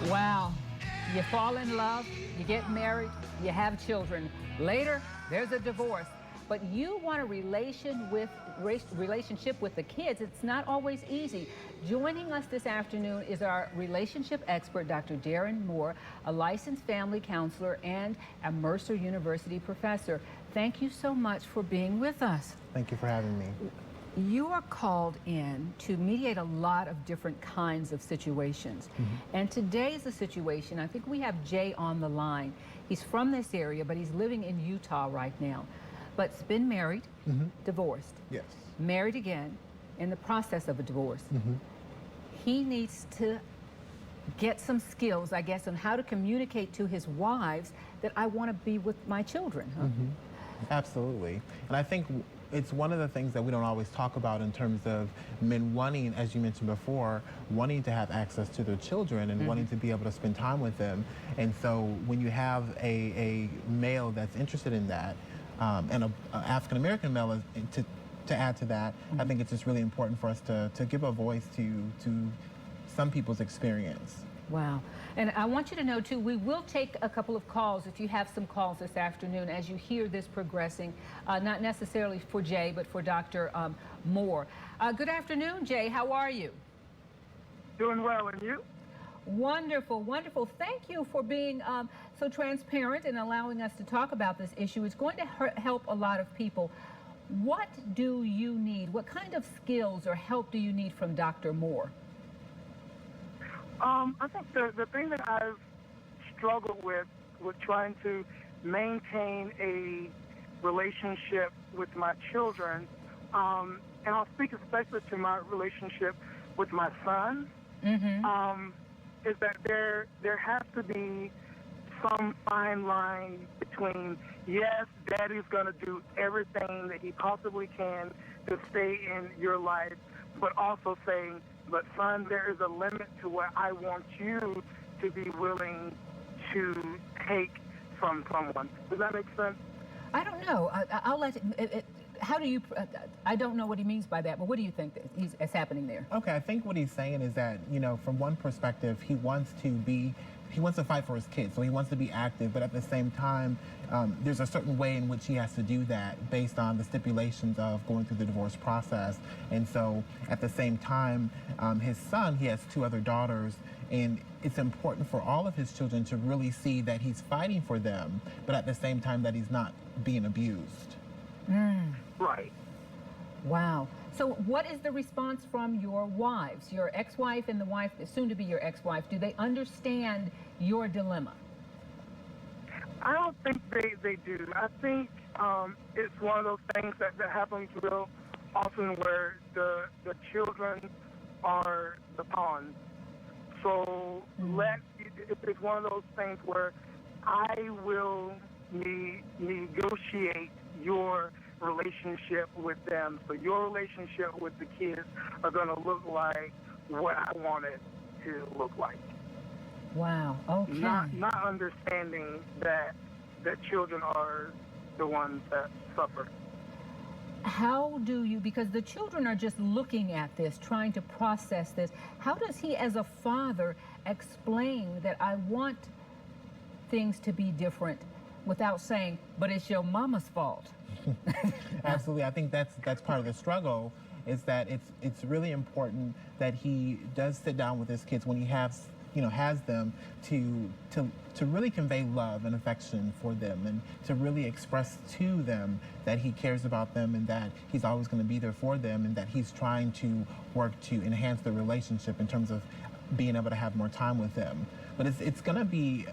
Wow. You fall in love, you get married, you have children. Later, there's a divorce. But you want a relationship with the kids. It's not always easy. Joining us this afternoon is our relationship expert, Dr. Darren Moore, a licensed family counselor and a Mercer University professor. Thank you so much for being with us. Thank you for having me. You are called in to mediate a lot of different kinds of situations. And today is a situation, I think we have Jay on the line. He's from this area, but he's living in Utah right now. But's been married, divorced, Yes. married again, in the process of a divorce. He needs to get some skills, I guess, on how to communicate to his wives that I want to be with my children. Absolutely. And I think it's one of the things that we don't always talk about in terms of men wanting, as you mentioned before, wanting to have access to their children and wanting to be able to spend time with them. And so when you have a male that's interested in that, and an African-American male to add to that, I think it's just really important for us to give a voice to some people's experience. Wow. And I want you to know, too, we will take a couple of calls if you have some calls this afternoon as you hear this progressing, not necessarily for Jay, but for Dr. Moore. Good afternoon, Jay. How are you? Doing well, and you? Wonderful, wonderful. Thank you for being so transparent and allowing us to talk about this issue. It's going to help a lot of people. What do you need? What kind of skills or help do you need from Dr. Moore? I think the thing that I've struggled with trying to maintain a relationship with my children, and I'll speak especially to my relationship with my son, is that there has to be some fine line between, yes, daddy's going to do everything that he possibly can to stay in your life, but also saying, but son, there is a limit to what I want you to be willing to take from someone. Does that make sense? I don't know. I'll let how do you, I don't know what he means by that, but what do you think that is happening there? Okay, I think what he's saying is that, you know, from one perspective, he wants to fight for his kids, so he wants to be active, but at the same time, there's a certain way in which he has to do that based on the stipulations of going through the divorce process. And so at the same time, his son, he has 2 other daughters, and it's important for all of his children to really see that he's fighting for them, but at the same time that he's not being abused. Right. Wow. So what is the response from your wives, your ex-wife and the wife, soon to be your ex-wife? Do they understand your dilemma? I don't think they do. I think it's one of those things that happens real often where the children are the pawns. So it's one of those things where I will negotiate your relationship with them. So your relationship with the kids are going to look like what I want it to look like. Wow. Okay. Not understanding that children are the ones that suffer. How do you, because the children are just looking at this, trying to process this, how does he as a father explain that I want things to be different without saying, but it's your mama's fault? Absolutely. I think that's part of the struggle, is that it's really important that he does sit down with his kids when he has them to really convey love and affection for them, and to really express to them that he cares about them and that he's always going to be there for them, and that he's trying to work to enhance the relationship in terms of being able to have more time with them. But it's going to be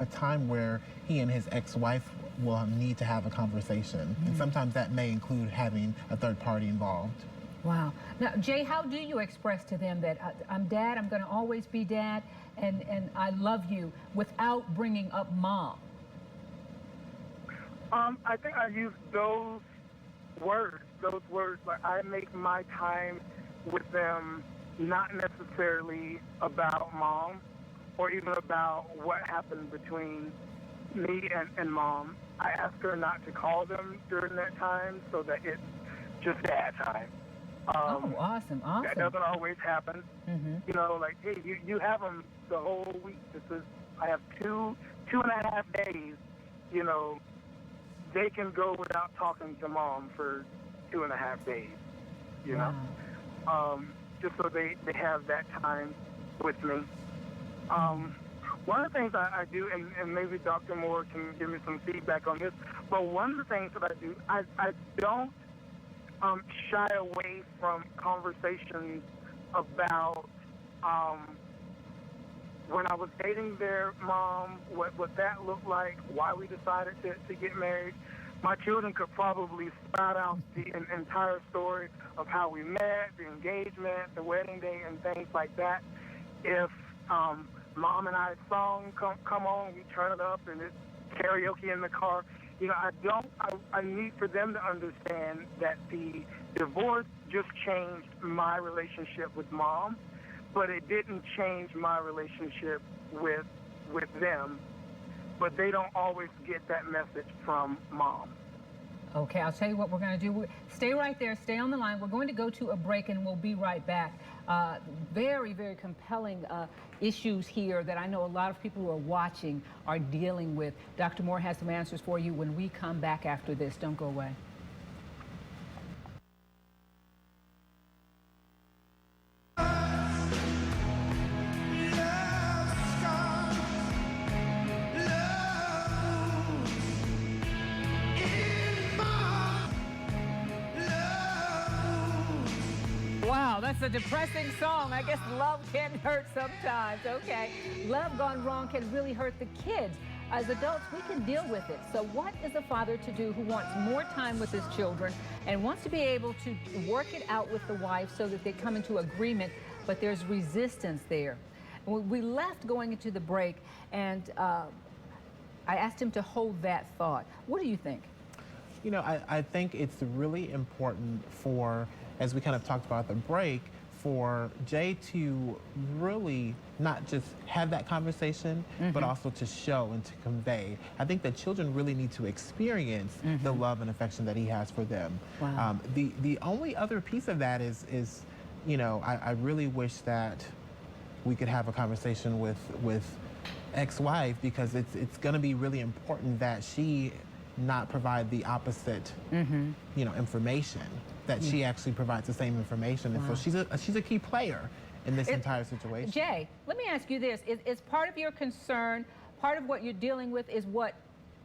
a time where he and his ex-wife will need to have a conversation. And sometimes that may include having a third party involved. Wow. Now, Jay, how do you express to them that I'm dad, I'm going to always be dad, and I love you, without bringing up mom? I think I use those words. Like, I make my time with them not necessarily about mom, or even about what happened between me and mom. I ask her not to call them during that time so that it's just dad time. Oh, awesome, awesome. That doesn't always happen. Mm-hmm. You know, like, hey, you have them the whole week. I have two and a half days. You know, they can go without talking to mom for 2.5 days. You know, just so they have that time with me. One of the things I do, and maybe Dr. Moore can give me some feedback on this, but one of the things that I do, I don't shy away from conversations about when I was dating their mom, what that looked like, why we decided to get married. My children could probably spout out the entire story of how we met, the engagement, the wedding day, and things like that. If Mom and I's song come on, we turn it up, and it's karaoke in the car. You know, I need for them to understand that the divorce just changed my relationship with mom, but it didn't change my relationship with them. But they don't always get that message from mom. Okay, I'll tell you what we're going to do. Stay right there. Stay on the line. We're going to go to a break, and we'll be right back. Very, very compelling issues here that I know a lot of people who are watching are dealing with. Dr. Moore has some answers for you when we come back after this. Don't go away. Wow, that's a depressing song. I guess love can hurt sometimes. Okay, love gone wrong can really hurt the kids. As adults, we can deal with it. So what is a father to do who wants more time with his children and wants to be able to work it out with the wife so that they come into agreement, but there's resistance there? We left going into the break, and I asked him to hold that thought. What do you think? You know, I think it's really important for, as we kind of talked about at the break, for Jay to really not just have that conversation, but also to show and to convey. I think that children really need to experience the love and affection that he has for them. Wow. The only other piece of that is, you know, I really wish that we could have a conversation with ex-wife, because it's going to be really important that she not provide the opposite, you know, information. That she actually provides the same information, and so she's a key player in this entire situation. Jay, let me ask you this: is part of your concern, part of what you're dealing with, is what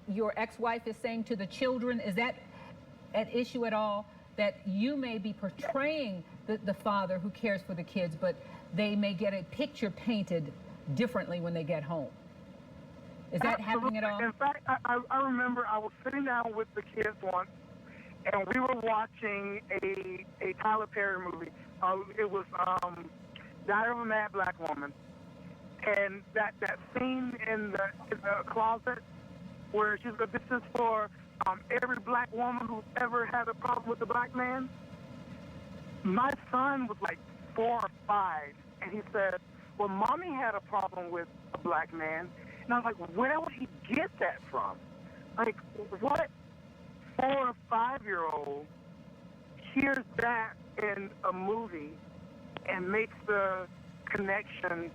your ex-wife is saying to the children? Is that an issue at all? That you may be portraying the father who cares for the kids, but they may get a picture painted differently when they get home. Is that happening at all? In fact, I remember I was sitting down with the kids once, and we were watching a Tyler Perry movie. It was Diary of a Mad Black Woman. And that scene in the closet where she's like, this is for every black woman who's ever had a problem with a black man. My son was like 4 or 5, and he said, well, Mommy had a problem with a black man. And I was like, where would he get that from? Like, what 4 or 5-year-old hears that in a movie and makes the connection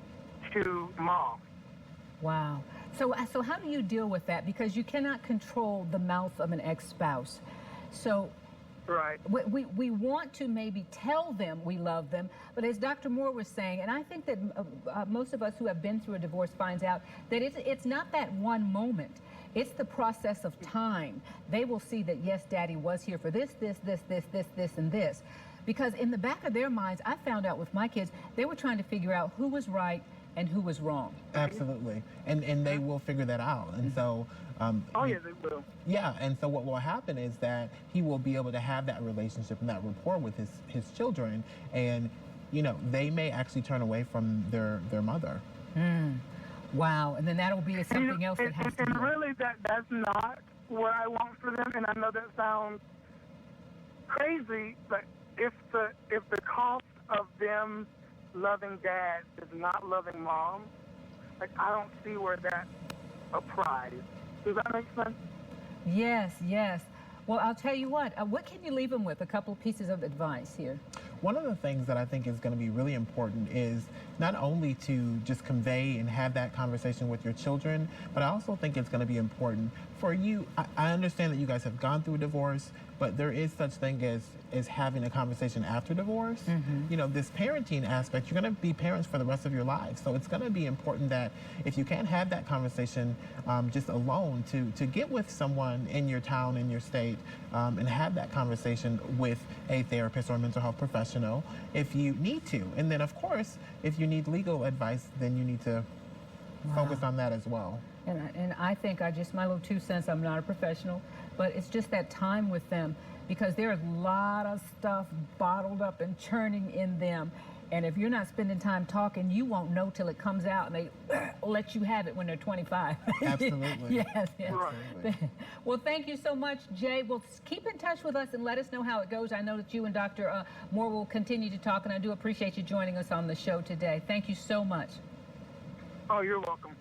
to mom? Wow. So how do you deal with that? Because you cannot control the mouth of an ex-spouse. So right. We want to maybe tell them we love them, but as Dr. Moore was saying, and I think that most of us who have been through a divorce finds out that it's not that one moment. It's the process of time. They will see that, yes, Daddy was here for this, and this. Because in the back of their minds, I found out with my kids, they were trying to figure out who was right and who was wrong. Absolutely. And they will figure that out. And so... yeah, they will. Yeah, and so what will happen is that he will be able to have that relationship and that rapport with his children, and, you know, they may actually turn away from their mother. Wow, and then that'll be something else that has to be. And really, that's not what I want for them, and I know that sounds crazy, but if the cost of them loving dad is not loving mom, like, I don't see where that applies. Does that make sense? Yes, yes. Well, I'll tell you what can you leave them with? A couple of pieces of advice here. One of the things that I think is going to be really important is not only to just convey and have that conversation with your children, but I also think it's going to be important for you. I understand that you guys have gone through a divorce, but there is such thing as having a conversation after divorce. You know, this parenting aspect, you're going to be parents for the rest of your lives. So it's going to be important that if you can't have that conversation just alone, to get with someone in your town, in your state, and have that conversation with a therapist or a mental health professional if you need to. And then, of course, if you need legal advice, then you need to focus on that as well. And I think my little 2 cents, I'm not a professional, but it's just that time with them, because there's a lot of stuff bottled up and churning in them. And if you're not spending time talking, you won't know till it comes out, and they let you have it when they're 25. Absolutely. Yes, yes. Absolutely. Well, thank you so much, Jay. Well, keep in touch with us and let us know how it goes. I know that you and Dr. Moore will continue to talk, and I do appreciate you joining us on the show today. Thank you so much. Oh, you're welcome.